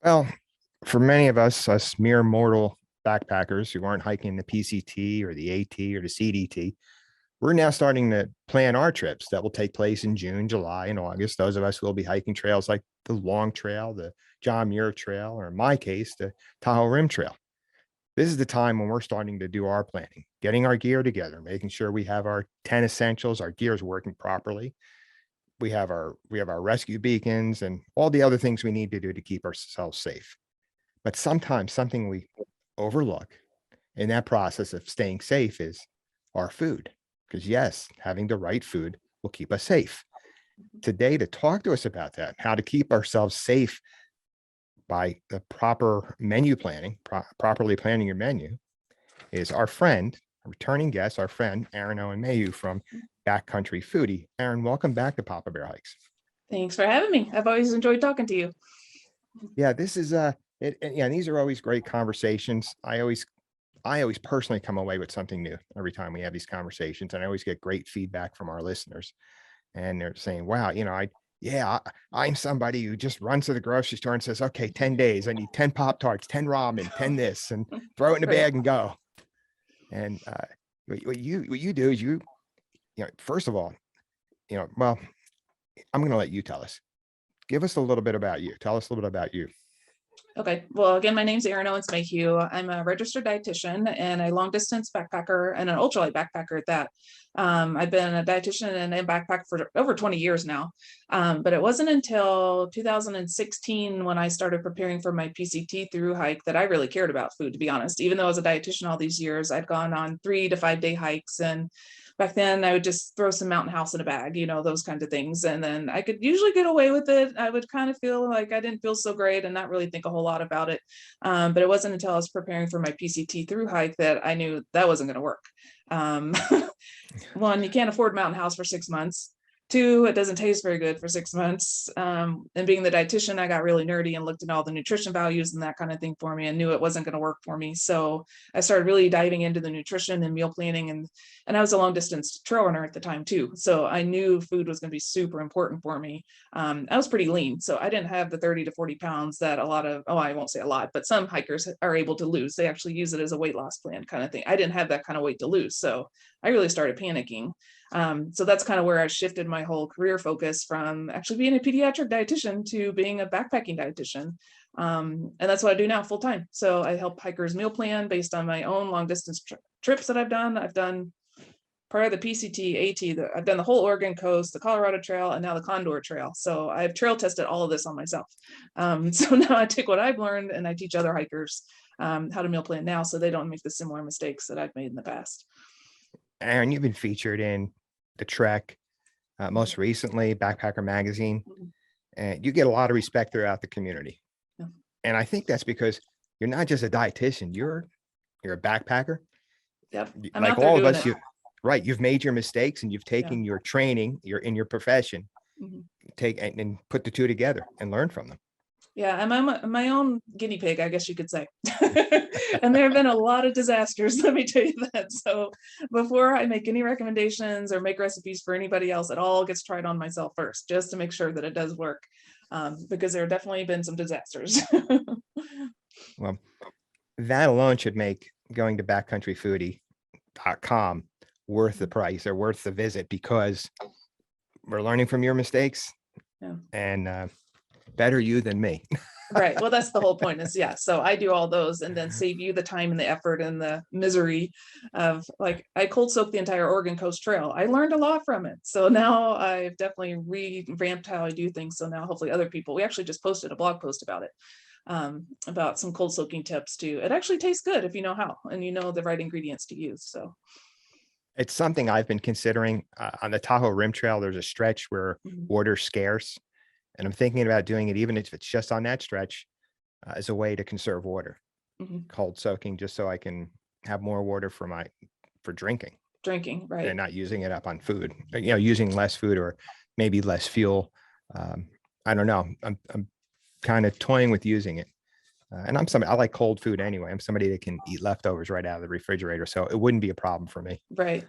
Well, for many of us mere mortal backpackers who aren't hiking the PCT or the AT or the CDT, we're now starting to plan our trips that will take place in June, July, and August. Those of us who will be hiking trails like the Long Trail, the John Muir Trail, or in my case, the Tahoe Rim Trail. This is the time when we're starting to do our planning, getting our gear together, making sure we have our 10 essentials, our gear is working properly. We have our rescue beacons and all the other things we need to do to keep ourselves safe. But sometimes something we overlook in that process of staying safe is our food. Because yes, having the right food will keep us safe. Today, to talk to us about that, how to keep ourselves safe by the proper menu planning, properly planning your menu, is our friend, a returning guest, our friend, Aaron Owens Mayhew from Backcountry Foodie. Aaron, welcome back to Papa Bear Hikes. Thanks for having me. I've always enjoyed talking to you. Yeah, this is yeah, these are always great conversations. I always personally come away with something new every time we have these conversations, and I always get great feedback from our listeners. And they're saying, wow, I'm somebody who just runs to the grocery store and says, okay, 10 days, I need 10 Pop-Tarts, 10 ramen, 10 this, and throw it in a bag and go. And what you do is first of all, well, I'm going to let you tell us. Give us a little bit about you. Tell us a little bit about you. Okay. Well, again, my name's Aaron Owens Mayhew. I'm a registered dietitian and a long distance backpacker and an ultralight backpacker at that. I've been a dietitian and a backpacker for over 20 years now. But it wasn't until 2016 when I started preparing for my PCT thru-hike that I really cared about food, to be honest. Even though I was a dietitian all these years, I'd gone on 3 to 5 day hikes, and back then I would just throw some Mountain House in a bag, those kinds of things. And then I could usually get away with it. I would kind of feel like I didn't feel so great and not really think a whole lot about it. But it wasn't until I was preparing for my PCT thru-hike that I knew that wasn't going to work. One, you can't afford Mountain House for 6 months. 2, it doesn't taste very good for 6 months. And being the dietitian, I got really nerdy and looked at all the nutrition values and that kind of thing for me and knew it wasn't going to work for me. So I started really diving into the nutrition and meal planning. And I was a long distance trail runner at the time too. So I knew food was going to be super important for me. I was pretty lean, so I didn't have the 30 to 40 pounds that a lot of, I won't say a lot, but some hikers are able to lose. They actually use it as a weight loss plan kind of thing. I didn't have that kind of weight to lose. So I really started panicking. So that's kind of where I shifted my whole career focus from actually being a pediatric dietitian to being a backpacking dietitian. And that's what I do now full time. So I help hikers meal plan based on my own long distance trips that I've done. I've done part of the PCT, AT, I've done the whole Oregon coast, the Colorado Trail, and now the Condor Trail. So I've trail tested all of this on myself. So now I take what I've learned and I teach other hikers how to meal plan now so they don't make the similar mistakes that I've made in the past. Aaron, you've been featured in the Trek, most recently Backpacker Magazine, and you get a lot of respect throughout the community. Yeah. And I think that's because you're not just a dietitian, you're a backpacker. Yep. I'm like out there all of doing us, it. you've made your mistakes and you've taken your training, you're in your profession, take and put the two together and learn from them. Yeah, I'm my own guinea pig, I guess you could say. And there have been a lot of disasters, let me tell you that. So before I make any recommendations or make recipes for anybody else, it all gets tried on myself first, just to make sure that it does work, because there have definitely been some disasters. Well, that alone should make going to backcountryfoodie.com worth the price or worth the visit, because we're learning from your mistakes. Yeah. And better you than me. Right. Well, that's the whole point is, yeah. So I do all those and then save you the time and the effort and the misery of, like, I cold soaked the entire Oregon Coast Trail. I learned a lot from it. So now I've definitely revamped how I do things. So now hopefully other people, we actually just posted a blog post about it, about some cold soaking tips too. It actually tastes good if you know how, and you know the right ingredients to use. So it's something I've been considering. On the Tahoe Rim Trail, there's a stretch where water's scarce. And I'm thinking about doing it, even if it's just on that stretch, as a way to conserve water, cold soaking, just so I can have more water for drinking. Drinking, right. And not using it up on food, using less food or maybe less fuel. I don't know. I'm kind of toying with using it. And I like cold food anyway. I'm somebody that can eat leftovers right out of the refrigerator. So it wouldn't be a problem for me. Right.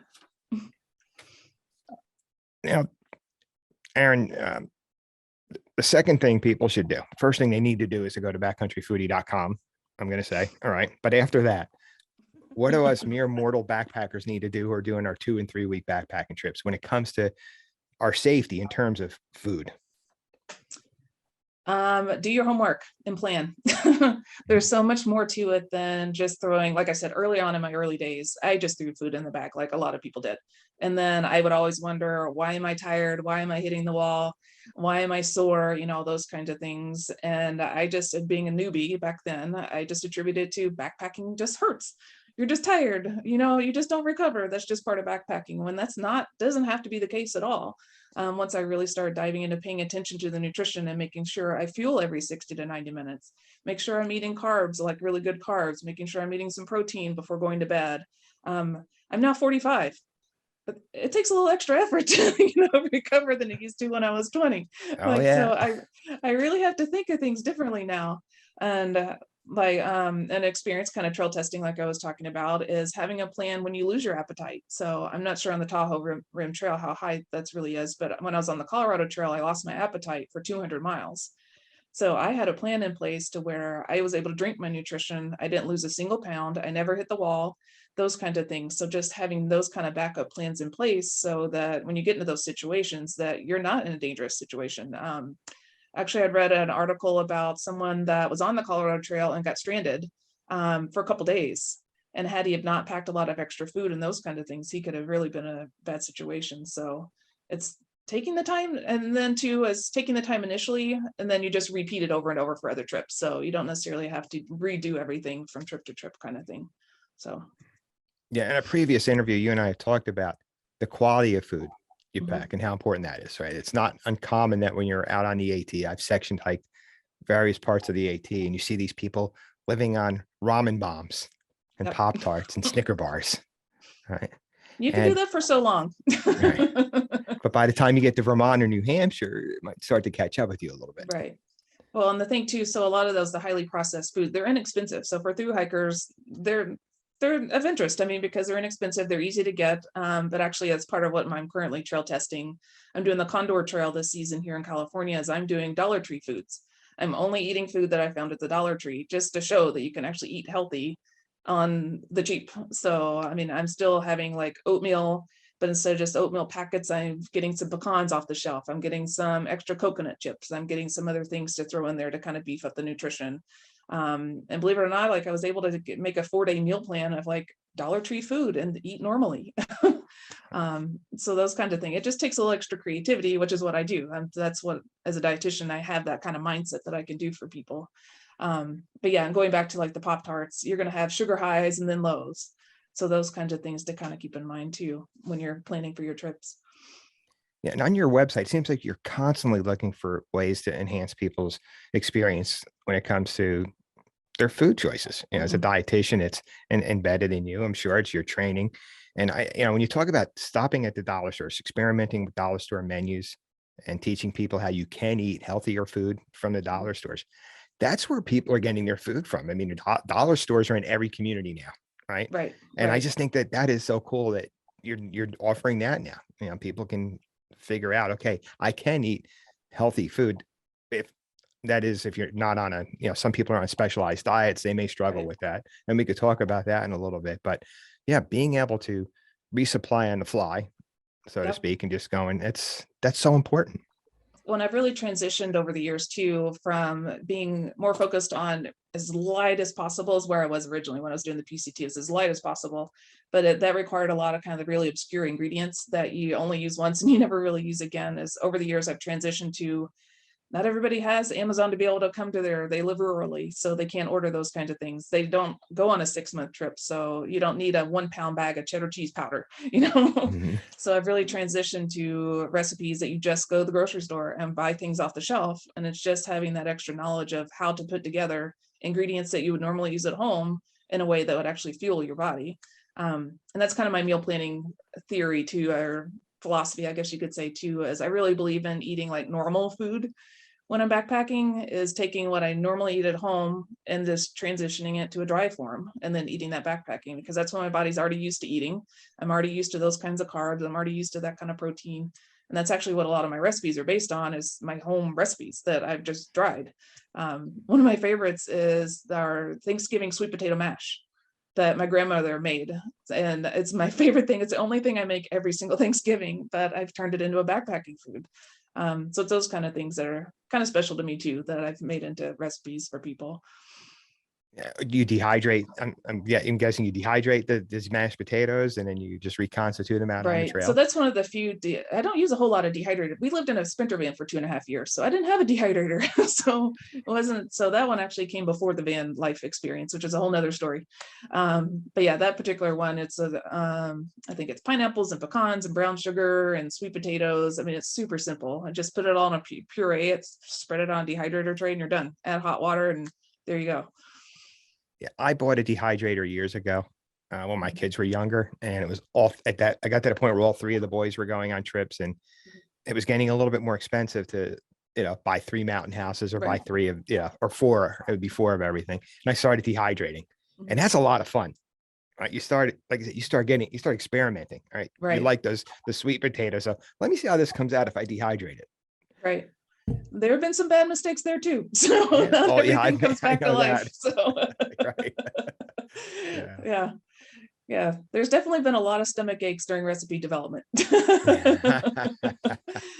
Aaron, the second thing people should do, first thing they need to do is to go to backcountryfoodie.com. I'm going to say, all right. But after that, what do us mere mortal backpackers need to do who are doing our 2 and 3 week backpacking trips when it comes to our safety in terms of food? Do your homework and plan. There's so much more to it than just throwing, like I said, early on in my early days, I just threw food in the bag like a lot of people did. And then I would always wonder, why am I tired? Why am I hitting the wall? Why am I sore? You know, those kinds of things. And I just, being a newbie back then, I just attributed to backpacking just hurts. You're just tired, you know, you just don't recover. That's just part of backpacking, when that's not, doesn't have to be the case at all. Once I really started diving into paying attention to the nutrition and making sure I fuel every 60 to 90 minutes, make sure I'm eating carbs, like really good carbs, making sure I'm eating some protein before going to bed. I'm now 45, but it takes a little extra effort to, you know, recover than it used to when I was 20. Oh Like, yeah. so I really have to think of things differently now. And like an experience kind of trail testing, like I was talking about, is having a plan when you lose your appetite. So I'm not sure on the Tahoe Rim Trail how high that's really is, but when I was on the Colorado Trail, I lost my appetite for 200 miles. So I had a plan in place to where I was able to drink my nutrition. I didn't lose a single pound. I never hit the wall, those kind of things. So just having those kind of backup plans in place so that when you get into those situations that you're not in a dangerous situation. Actually, I'd read an article about someone that was on the Colorado Trail and got stranded for a couple days. And had he have not packed a lot of extra food and those kind of things, he could have really been in a bad situation. So it's taking the time, and then too is taking the time initially, and then you just repeat it over and over for other trips. So you don't necessarily have to redo everything from trip to trip kind of thing. So Yeah. In a previous interview, you and I have talked about the quality of food you mhm. pack and how important that is, right? It's not uncommon that when you're out on the AT, I've section hiked various parts of the AT and you see these people living on ramen bombs and Yep. Pop Tarts and Snicker bars, right? You can do And that for so long. right. But by the time you get to Vermont or New Hampshire, it might start to catch up with you a little bit. Right. Well, and the thing too, so a lot of those, the highly processed food, they're inexpensive. So for thru hikers, they're of interest. I mean, because they're inexpensive, they're easy to get. But actually, as part of what I'm currently trail testing, I'm doing the Condor Trail this season here in California. As I'm doing Dollar Tree foods. I'm only eating food that I found at the Dollar Tree, just to show that you can actually eat healthy on the cheap. So I mean, I'm still having like oatmeal, but instead of just oatmeal packets, I'm getting some pecans off the shelf. I'm getting some extra coconut chips. I'm getting some other things to throw in there to kind of beef up the nutrition. And believe it or not, like I was able to make a 4-day meal plan of like Dollar Tree food and eat normally. So those kinds of things, it just takes a little extra creativity, which is what I do. That's what, as a dietitian, I have that kind of mindset that I can do for people. But yeah, and going back to like the Pop Tarts, you're going to have sugar highs and then lows. So those kinds of things to kind of keep in mind too, when you're planning for your trips. Yeah. And on your website, it seems like you're constantly looking for ways to enhance people's experience when it comes to their food choices. You know, as a Mhm. dietitian, it's embedded in you. I'm sure it's your training. And when you talk about stopping at the dollar stores, experimenting with dollar store menus and teaching people how you can eat healthier food from the dollar stores, that's where people are getting their food from. I mean, the dollar stores are in every community now, right? Right, And I right. just think that that is so cool that you're offering that now. You know, people can figure out, okay, I can eat healthy food. If that is, if you're not on a, some people are on specialized diets, they may struggle Right. with that. And we could talk about that in a little bit. But yeah, being able to resupply on the fly, so to Yep. speak, and just going, that's so important. When I've really transitioned over the years too, from being more focused on as light as possible as where I was originally when I was doing the PCT, is as light as possible. But that required a lot of kind of really obscure ingredients that you only use once and you never really use again. As over the years, I've transitioned to, not everybody has Amazon to be able to come to they live rurally, so they can't order those kinds of things. They don't go on a 6-month trip, so you don't need a 1-pound bag of cheddar cheese powder, you know? Mhm. So I've really transitioned to recipes that you just go to the grocery store and buy things off the shelf. And it's just having that extra knowledge of how to put together ingredients that you would normally use at home in a way that would actually fuel your body. And that's kind of my meal planning theory too, or philosophy, I guess you could say too, is I really believe in eating like normal food when I'm backpacking, is taking what I normally eat at home and just transitioning it to a dry form and then eating that backpacking, because that's what my body's already used to eating. I'm already used to those kinds of carbs. I'm already used to that kind of protein. And that's actually what a lot of my recipes are based on, is my home recipes that I've just dried. One of my favorites is our Thanksgiving sweet potato mash that my grandmother made. And it's my favorite thing. It's the only thing I make every single Thanksgiving, but I've turned it into a backpacking food. So it's those kind of things that are kind of special to me too, that I've made into recipes for people. Do you dehydrate? I'm guessing you dehydrate these mashed potatoes and then you just reconstitute them out on the Right. So trail. that's one of the few, I don't use a whole lot of dehydrated. We lived in a sprinter van for 2.5 years, so I didn't have a dehydrator. So it wasn't, so that one actually came before the van life experience, which is a whole nother story. But yeah, that particular one, it's I think it's pineapples and pecans and brown sugar and sweet potatoes. I mean, it's super simple. I just put it all in a puree, it's spread it on a dehydrator tray and you're done. Add hot water and there you go. Yeah, I bought a dehydrator years ago when my kids were younger, and it was all at that. I got to the point where all three of the boys were going on trips, and it was getting a little bit more expensive to, buy 3 mountain houses or buy Right. 3 of, or 4. It would be 4 of everything. And I started dehydrating, and that's a lot of fun. Right? You start, like I said, you start experimenting. Right? Right. You like the sweet potatoes. So let me see how this comes out if I dehydrate it. Right. There have been some bad mistakes there too. So Yeah. not Oh, yeah, everything comes back to life. that. So Right. yeah. Yeah. There's definitely been a lot of stomach aches during recipe development.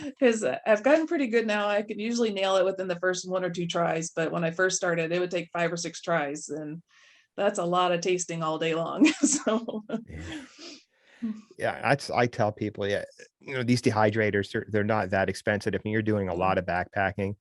Because I've gotten pretty good now. I can usually nail it within the first 1 or 2 tries. But when I first started, it would take 5 or 6 tries. And that's a lot of tasting all day long. So Yeah, I tell people, these dehydrators, they're not that expensive. If you're doing a lot of backpacking,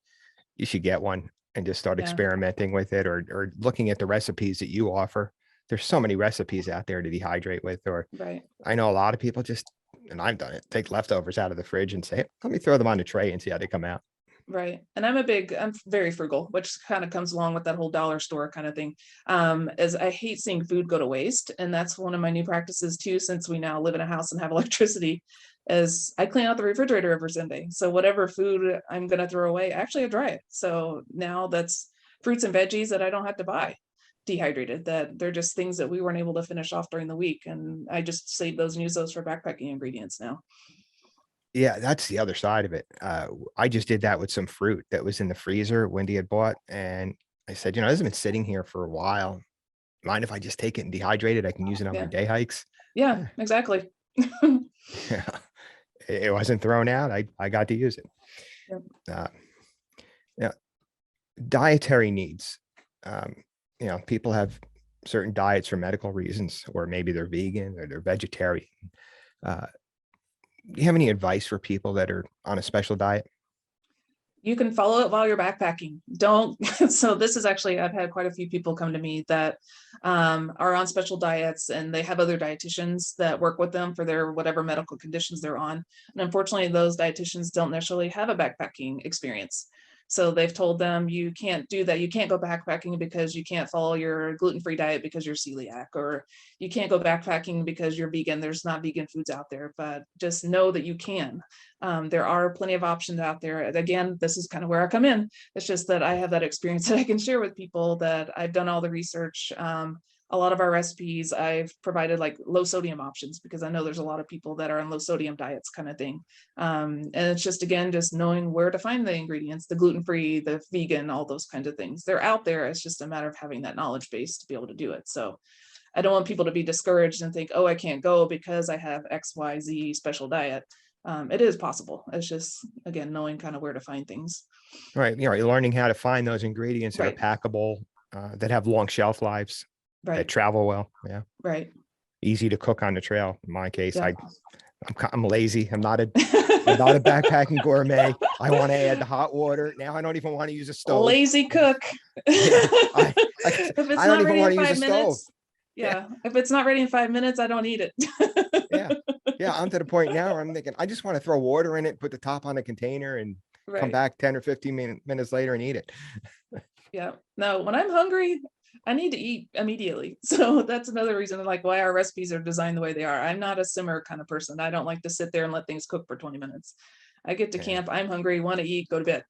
you should get one and just start yeah. experimenting with it, or looking at the recipes that you offer. There's so many recipes out there to dehydrate with. Or Right. I know a lot of people just, and I've done it, take leftovers out of the fridge and say, "Hey, let me throw them on the tray and see how they come out." Right. And I'm very frugal, which kind of comes along with that whole dollar store kind of thing. As I hate seeing food go to waste. And that's one of my new practices too, since we now live in a house and have electricity, is I clean out the refrigerator every Sunday. So whatever food I'm going to throw away, actually I dry it. So now that's fruits and veggies that I don't have to buy dehydrated, that they're just things that we weren't able to finish off during the week. And I just save those and use those for backpacking ingredients now. Yeah, that's the other side of it. I just did that with some fruit that was in the freezer Wendy had bought. And I said, this has been sitting here for a while. Mind if I just take it and dehydrate it? I can use it on my Yeah. day hikes. Yeah, exactly. Yeah. It wasn't thrown out. I got to use it. Yep. Yeah. Dietary needs. People have certain diets for medical reasons, or maybe they're vegan or they're vegetarian. Do you have any advice for people that are on a special diet? You can follow it while you're backpacking. Don't. So this is actually, I've had quite a few people come to me that are on special diets, and they have other dietitians that work with them for their whatever medical conditions they're on. And unfortunately, those dietitians don't necessarily have a backpacking experience. So they've told them, you can't do that. You can't go backpacking because you can't follow your gluten-free diet because you're celiac, or you can't go backpacking because you're vegan. There's not vegan foods out there, but just know that you can. There are plenty of options out there. Again, this is kind of where I come in. It's just that I have that experience that I can share with people, that I've done all the research. A lot of our recipes, I've provided like low sodium options, because I know there's a lot of people that are on low sodium diets kind of thing. And it's just, again, just knowing where to find the ingredients, the gluten-free, the vegan, all those kinds of things. They're out there. It's just a matter of having that knowledge base to be able to do it. So I don't want people to be discouraged and think, oh, I can't go because I have XYZ special diet. It is possible. It's just, again, knowing kind of where to find things. Right. You're learning how to find those ingredients that Right. are packable, that have long shelf lives, that Right. travel well. Yeah. Right. Easy to cook on the trail. In my case, Yeah. I'm lazy. I'm not a backpacking gourmet. I want to add the hot water. Now I don't even want to use a stove. Lazy cook. Yeah, If it's I don't not even ready want in to use a 5 stove. minutes, yeah. If it's not ready in 5 minutes, I don't eat it. Yeah. Yeah. I'm to the point now where I'm thinking, I just want to throw water in it, put the top on the container, and come Right. back 10 or 15 minutes later and eat it. Yeah. No, when I'm hungry, I need to eat immediately. So that's another reason, like, why our recipes are designed the way they are. I'm not a simmer kind of person. I don't like to sit there and let things cook for 20 minutes. I get to Yeah. camp, I'm hungry, want to eat, go to bed.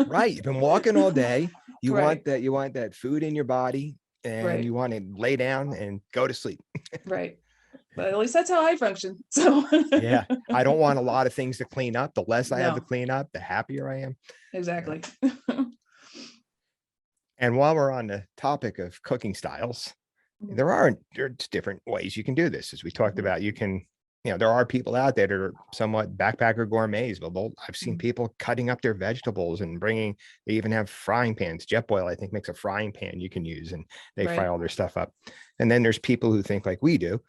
Right. You've been walking all day. You Right. want that food in your body, and Right. you want to lay down and go to sleep. Right. but at least that's how I function. So Yeah. I don't want a lot of things to clean up. The less I have to no, clean up, the happier I am. exactly. And while we're on the topic of cooking styles, there's different ways you can do this. As we talked Mhm. about, you can, there are people out there that are somewhat backpacker gourmets. But I've seen Mhm. people cutting up their vegetables and bringing, they even have frying pans. Jetboil, I think, makes a frying pan you can use, and they fry Right. all their stuff up. And then there's people who think like we do.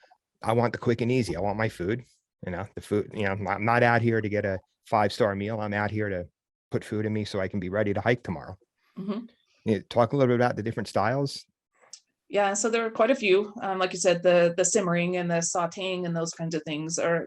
I want the quick and easy. I want my food, the food, I'm not out here to get a 5-star meal. I'm out here to put food in me so I can be ready to hike tomorrow. Mhm. Talk a little bit about the different styles. Yeah, so there are quite a few. Like you said, the simmering and the sautéing and those kinds of things are.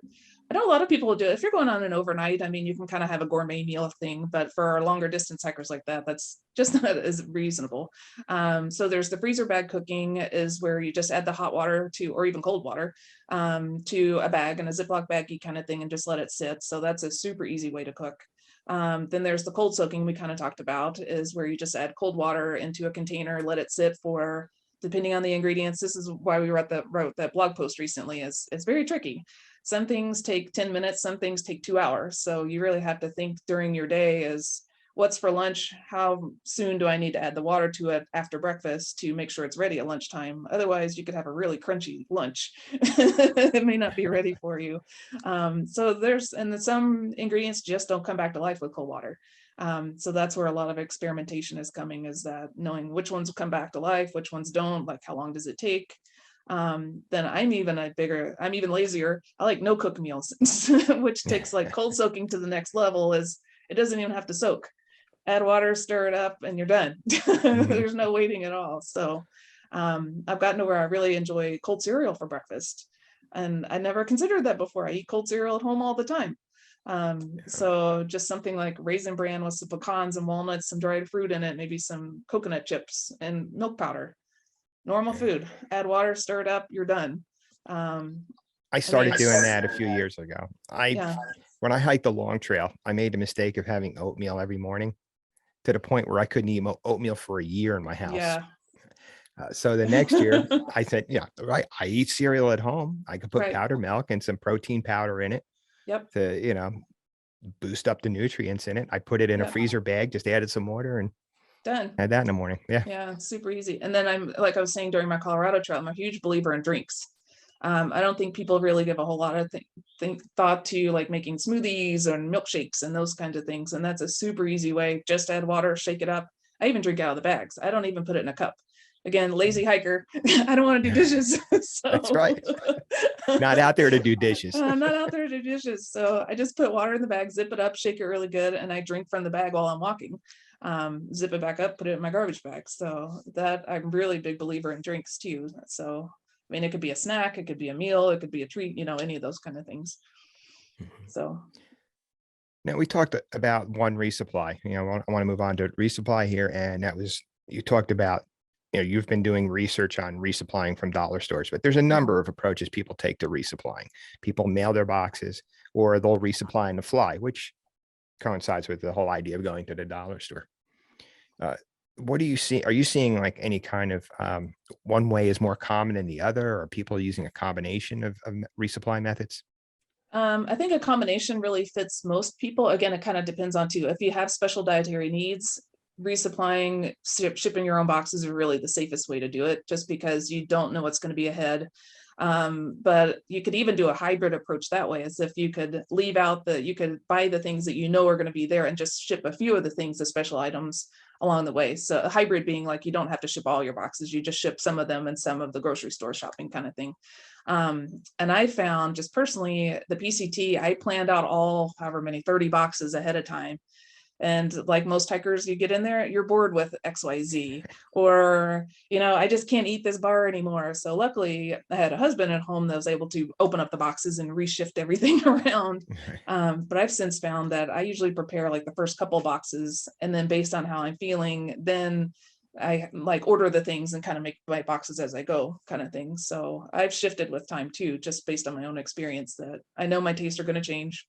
I know a lot of people will do it. If you're going on an overnight, I mean, you can kind of have a gourmet meal thing, but for longer distance hikers like that, that's just not as reasonable. So there's the freezer bag cooking is where you just add the hot water to, or even cold water, to a bag and a Ziploc baggy kind of thing and just let it sit. So that's a super easy way to cook. Then there's the cold soaking we kind of talked about, is where you just add cold water into a container, let it sit for, depending on the ingredients. This is why we wrote that blog post recently. Is it's very tricky. Some things take 10 minutes, some things take 2 hours. So you really have to think during your day is what's for lunch? How soon do I need to add the water to it after breakfast to make sure it's ready at lunchtime? Otherwise, you could have a really crunchy lunch. It may not be ready for you. So and then some ingredients just don't come back to life with cold water. So that's where a lot of experimentation is coming, is that knowing which ones will come back to life, which ones don't, like how long does it take. Then I'm even lazier. I like no cook meals, which takes like cold soaking to the next level. Is it doesn't even have to soak. Add water, stir it up, and you're done. Mhm. There's no waiting at all. So I've gotten to where I really enjoy cold cereal for breakfast. And I never considered that before. I eat cold cereal at home all the time. So just something like Raisin Bran with some pecans and walnuts, some dried fruit in it, maybe some coconut chips and milk powder. Normal food. Add water, stir it up, you're done. Um, I I mean, started doing that a few years ago. yeah, When I hiked the long trail, I made the mistake of having oatmeal every morning to the point where I couldn't eat oatmeal for a year in my house. yeah, So the next year I said, yeah, right. I eat cereal at home. I could put right. powdered milk and some protein powder in it Yep, to, boost up the nutrients in it. I put it in a yep, freezer bag, just added some water and done. had that in the morning. Yeah. Yeah, super easy. And then I'm, like I was saying during my Colorado trip, I'm a huge believer in drinks. I don't think people really give a whole lot of thought to like making smoothies and milkshakes and those kinds of things. And that's a super easy way. Just add water, shake it up. I even drink out of the bags. I don't even put it in a cup. Again, lazy hiker. I don't want to do dishes. That's So right. Not out there to do dishes. I'm not out there to do dishes. So I just put water in the bag, zip it up, shake it really good, and I drink from the bag while I'm walking. Zip it back up, put it in my garbage bag. So that I'm really a big believer in drinks too. So I mean, it could be a snack, it could be a meal, it could be a treat, any of those kind of things. So Now we talked about one resupply. I want to move on to resupply here, and that was you talked about. You've been doing research on resupplying from dollar stores, but there's a mhm, number of approaches people take to resupplying. People mail their boxes, or they'll resupply on the fly, which coincides with the whole idea of going to the dollar store. Uh, what do you see? Are you seeing like any kind of one way is more common than the other, or are people using a combination of resupply methods? I think a combination really fits most people. Again, it kind of depends on too. If you have special dietary needs, resupplying, shipping your own boxes are really the safest way to do it, just because you don't know what's going to be ahead. But you could even do a hybrid approach that way, as if you could you could buy the things that you know are going to be there and just ship a few of the things, the special items along the way. So a hybrid being like you don't have to ship all your boxes, you just ship some of them and some of the grocery store shopping kind of thing. And I found just personally the PCT, I planned out all however many 30 boxes ahead of time. And like most hikers, you get in there, you're bored with XYZ, or, I just can't eat this bar anymore. So luckily I had a husband at home that was able to open up the boxes and reshift everything around. But I've since found that I usually prepare like the first couple boxes, and then based on how I'm feeling, then I like order the things and kind of make my boxes as I go kind of thing. So I've shifted with time too, just based on my own experience, that I know my tastes are going to change.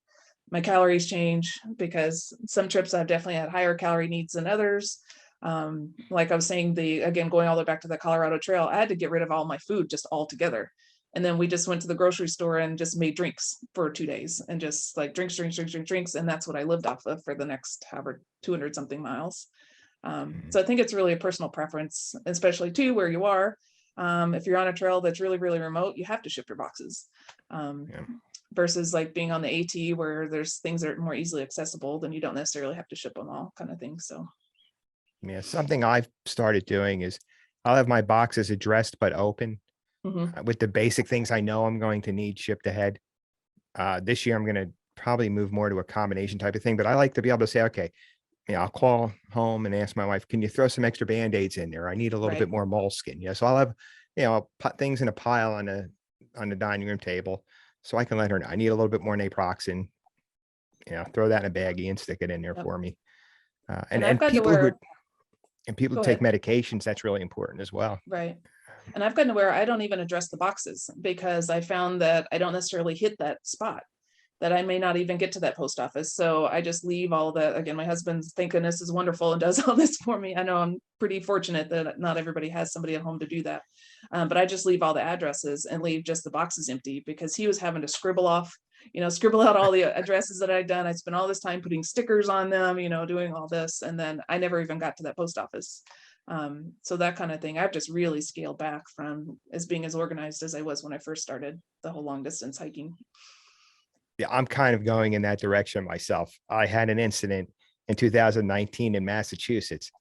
My calories change because some trips I've definitely had higher calorie needs than others. Like I was saying, again, going all the way back to the Colorado Trail, I had to get rid of all my food just altogether And then we just went to the grocery store and just made drinks for 2 days and just like drinks. And that's what I lived off of for the next however 200 something miles. So I think it's really a personal preference, especially too where you are. If you're on a trail that's really, really remote, you have to ship your boxes. Versus like being on the AT where there's things that are more easily accessible, then you don't necessarily have to ship them all kind of thing. So Yeah, something I've started doing is I'll have my boxes addressed but open with the basic things I know I'm going to need shipped ahead. This year I'm going to probably move more to a combination type of thing, but I like to be able to say, okay, I'll call home and ask my wife, can you throw some extra band-aids in there? I need a little bit more moleskin. So I'll have, I'll put things in a pile on the dining room table so I can let her know I need a little bit more naproxen, throw that in a baggie and stick it in there for me. and I've And gotten to people who where, who go take ahead. medications, that's really important as well. Right. And I've gotten to where I don't even address the boxes because I found that I don't necessarily hit that spot, that I may not even get to that post office. So I just leave all that. Again, my husband's thank goodness is wonderful and does all this for me. I know I'm pretty fortunate that not everybody has somebody at home to do that. But I just leave all the addresses and leave just the boxes empty because he was having to scribble out all the addresses that I'd done. I spent all this time putting stickers on them, doing all this. And then I never even got to that post office. So that kind of thing, I've just really scaled back from as being as organized as I was when I first started the whole long distance hiking. Yeah, I'm kind of going in that direction myself. I had an incident in 2019 in Massachusetts.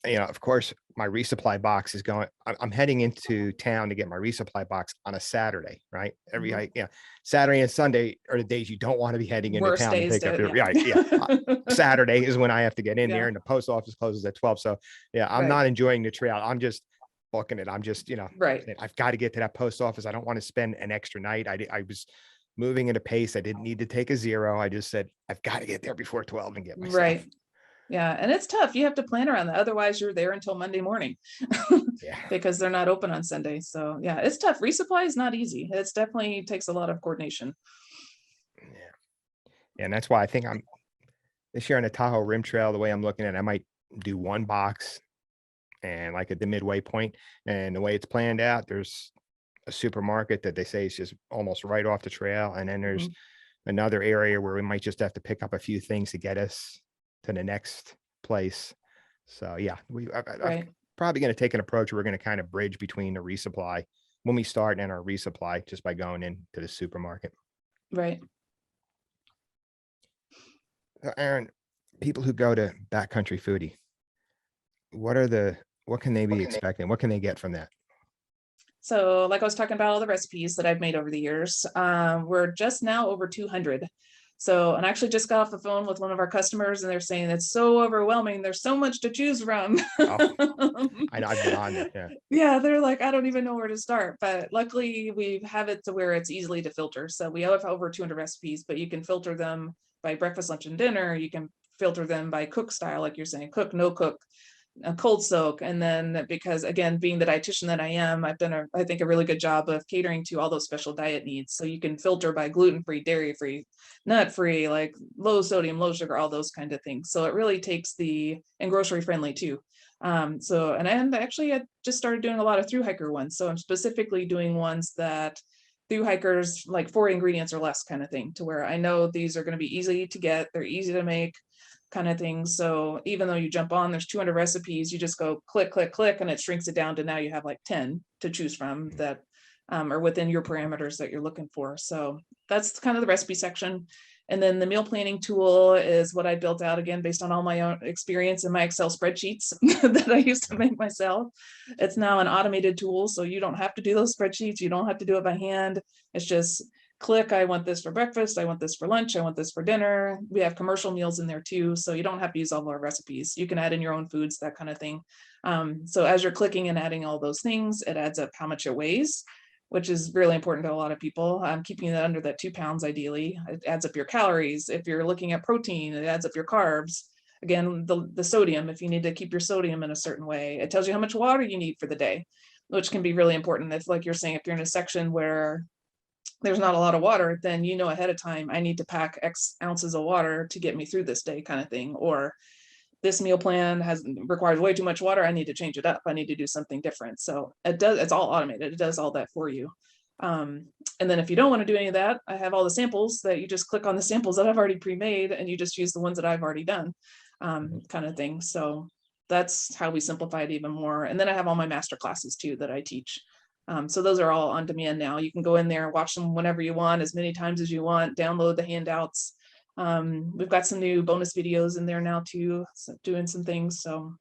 Of course, my resupply box is going. I'm heading into town to get my resupply box on a Saturday, right? Saturday and Sunday are the days you don't want to be heading into Worst town to days pick up to, your Saturday is when I have to get in Yeah. there, and the post office closes at 12. So I'm Right. not enjoying the trail. I'm just booking it. I'm just Right. I've got to get to that post office. I don't want to spend an extra night. I was moving at a pace. I didn't need to take a zero. I just said I've got to get there before 12 and get my stuff. Right. Yeah. And it's tough. You have to plan around that. Otherwise you're there until Monday morning because they're not open on Sunday. So yeah, it's tough. Resupply is not easy. It's definitely takes a lot of coordination. Yeah. And that's why I think I'm this year on the Tahoe Rim Trail, the way I'm looking at it, I might do one box and like at the midway point. And the way it's planned out, there's a supermarket that they say is just almost right off the trail. And then there's another area where we might just have to pick up a few things to get us to the next place. So yeah, I'm probably going to take an approach where we're going to kind of bridge between the resupply when we start and our resupply just by going into the supermarket. Right. So Aaron, people who go to Backcountry Foodie, what can they be expecting? What can they get from that? So like I was talking about all the recipes that I've made over the years, we're just now over 200. So, and I actually just got off the phone with one of our customers and they're saying it's so overwhelming. There's so much to choose from. I've been on it. Yeah, they're like, I don't even know where to start. But luckily we have it to where it's easily to filter. So we have over 200 recipes, but you can filter them by breakfast, lunch, and dinner. You can filter them by cook style, like you're saying, cook, no cook, a cold soak. And then because again, being the dietitian that I am, I've done I think a really good job of catering to all those special diet needs. So you can filter by gluten-free, dairy-free, nut-free, like low sodium, low sugar, all those kind of things. So it really takes and grocery friendly too. And actually I just started doing a lot of thru-hiker ones. So I'm specifically doing ones that thru-hikers like 4 ingredients or less kind of thing, to where I know these are going to be easy to get, they're easy to make kind of thing. So even though you jump on, there's 200 recipes, you just go click, click, click, and it shrinks it down to now you have like 10 to choose from that are within your parameters that you're looking for. So that's kind of the recipe section. And then the meal planning tool is what I built out again, based on all my own experience in my Excel spreadsheets that I used to make myself. It's now an automated tool. So you don't have to do those spreadsheets. You don't have to do it by hand. It's just click, I want this for breakfast, I want this for lunch, I want this for dinner. We have commercial meals in there too, so you don't have to use all of our recipes. You can add in your own foods, that kind of thing. So as you're clicking and adding all those things, it adds up how much it weighs, which is really important to a lot of people. Keeping it under that 2 pounds ideally. It adds up your calories. If you're looking at protein, it adds up your carbs. Again, the sodium, if you need to keep your sodium in a certain way. It tells you how much water you need for the day, which can be really important. If, like you're saying, if you're in a section where there's not a lot of water, then you know ahead of time, I need to pack X ounces of water to get me through this day kind of thing. Or this meal plan requires way too much water, I need to change it up. I need to do something different. So it's all automated. It does all that for you. And then if you don't want to do any of that, I have all the samples that you just click on the samples that I've already pre-made and you just use the ones that I've already done, kind of thing. So that's how we simplify it even more. And then I have all my master classes too that I teach. So those are all on demand now. You can go in there and watch them whenever you want, as many times as you want, download the handouts. We've got some new bonus videos in there now too, so doing some things. So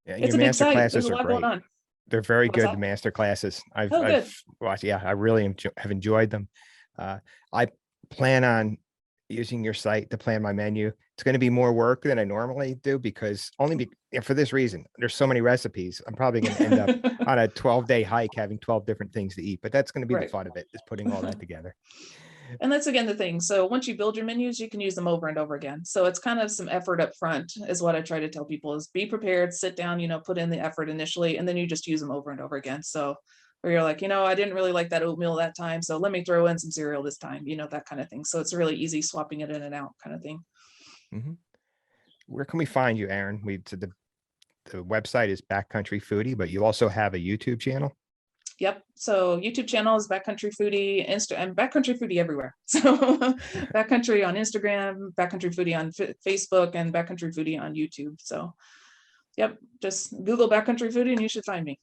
Yeah, it's your a big master site. There's classes a are lot going great. on. They're very What's good, the that? master classes. Oh, good. I've watched, yeah, I really have enjoyed them. I plan on using your site to plan my menu. It's going to be more work than I normally do because for this reason, there's so many recipes. I'm probably going to end up on a 12-day hike having 12 different things to eat, but that's going to be the Right. fun of it, is putting all that together. And that's again the thing. So once you build your menus, you can use them over and over again. So it's kind of some effort up front is what I try to tell people, is be prepared, sit down, put in the effort initially, and then you just use them over and over again. So where you're like, I didn't really like that oatmeal that time, so let me throw in some cereal this time, that kind of thing. So it's really easy swapping it in and out kind of thing. Mhm. Where can we find you, Aaron? The website is Backcountry Foodie, but you also have a YouTube channel. Yep. So YouTube channel is Backcountry Foodie, and Backcountry Foodie everywhere. So Backcountry on Instagram, Backcountry Foodie on Facebook, and Backcountry Foodie on YouTube. So yep, just Google Backcountry Foodie and you should find me.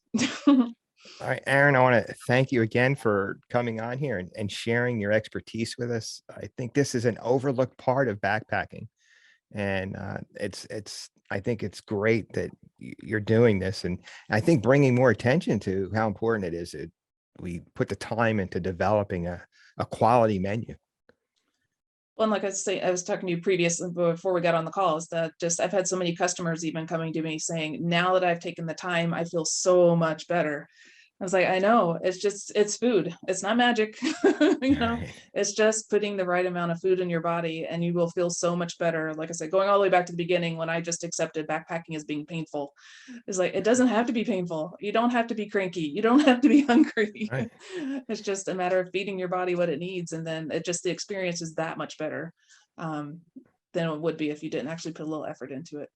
All right, Aaron, I want to thank you again for coming on here and sharing your expertise with us. I think this is an overlooked part of backpacking. And I think it's great that you're doing this. And I think bringing more attention to how important it is that we put the time into developing a quality menu. Well, and like I was talking to you previously before we got on the call, is that just I've had so many customers even coming to me saying, now that I've taken the time, I feel so much better. I was like, I know, it's food. It's not magic. Right. It's just putting the right amount of food in your body and you will feel so much better. Like I said, going all the way back to the beginning when I just accepted backpacking as being painful. It's like, it doesn't have to be painful. You don't have to be cranky. You don't have to be hungry. Right. It's just a matter of feeding your body what it needs. And then the experience is that much better than it would be if you didn't actually put a little effort into it.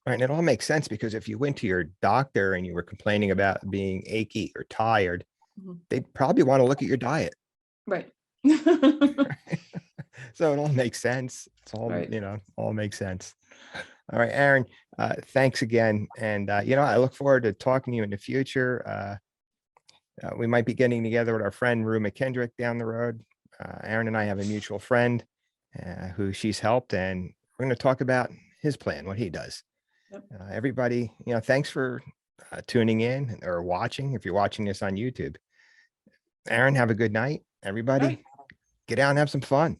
Right. And it all makes sense because if you went to your doctor and you were complaining about being achy or tired, Mhm. they'd probably want to look at your diet. Right. So it all makes sense. It's all, Right. all makes sense. All right, Aaron, thanks again. And, I look forward to talking to you in the future. We might be getting together with our friend Rue McKendrick down the road. Aaron and I have a mutual friend who she's helped, and we're going to talk about his plan, what he does. Yep. Everybody, thanks for tuning in or watching. If you're watching this on YouTube, Aaron, have a good night. All right. Everybody, get out and have some fun.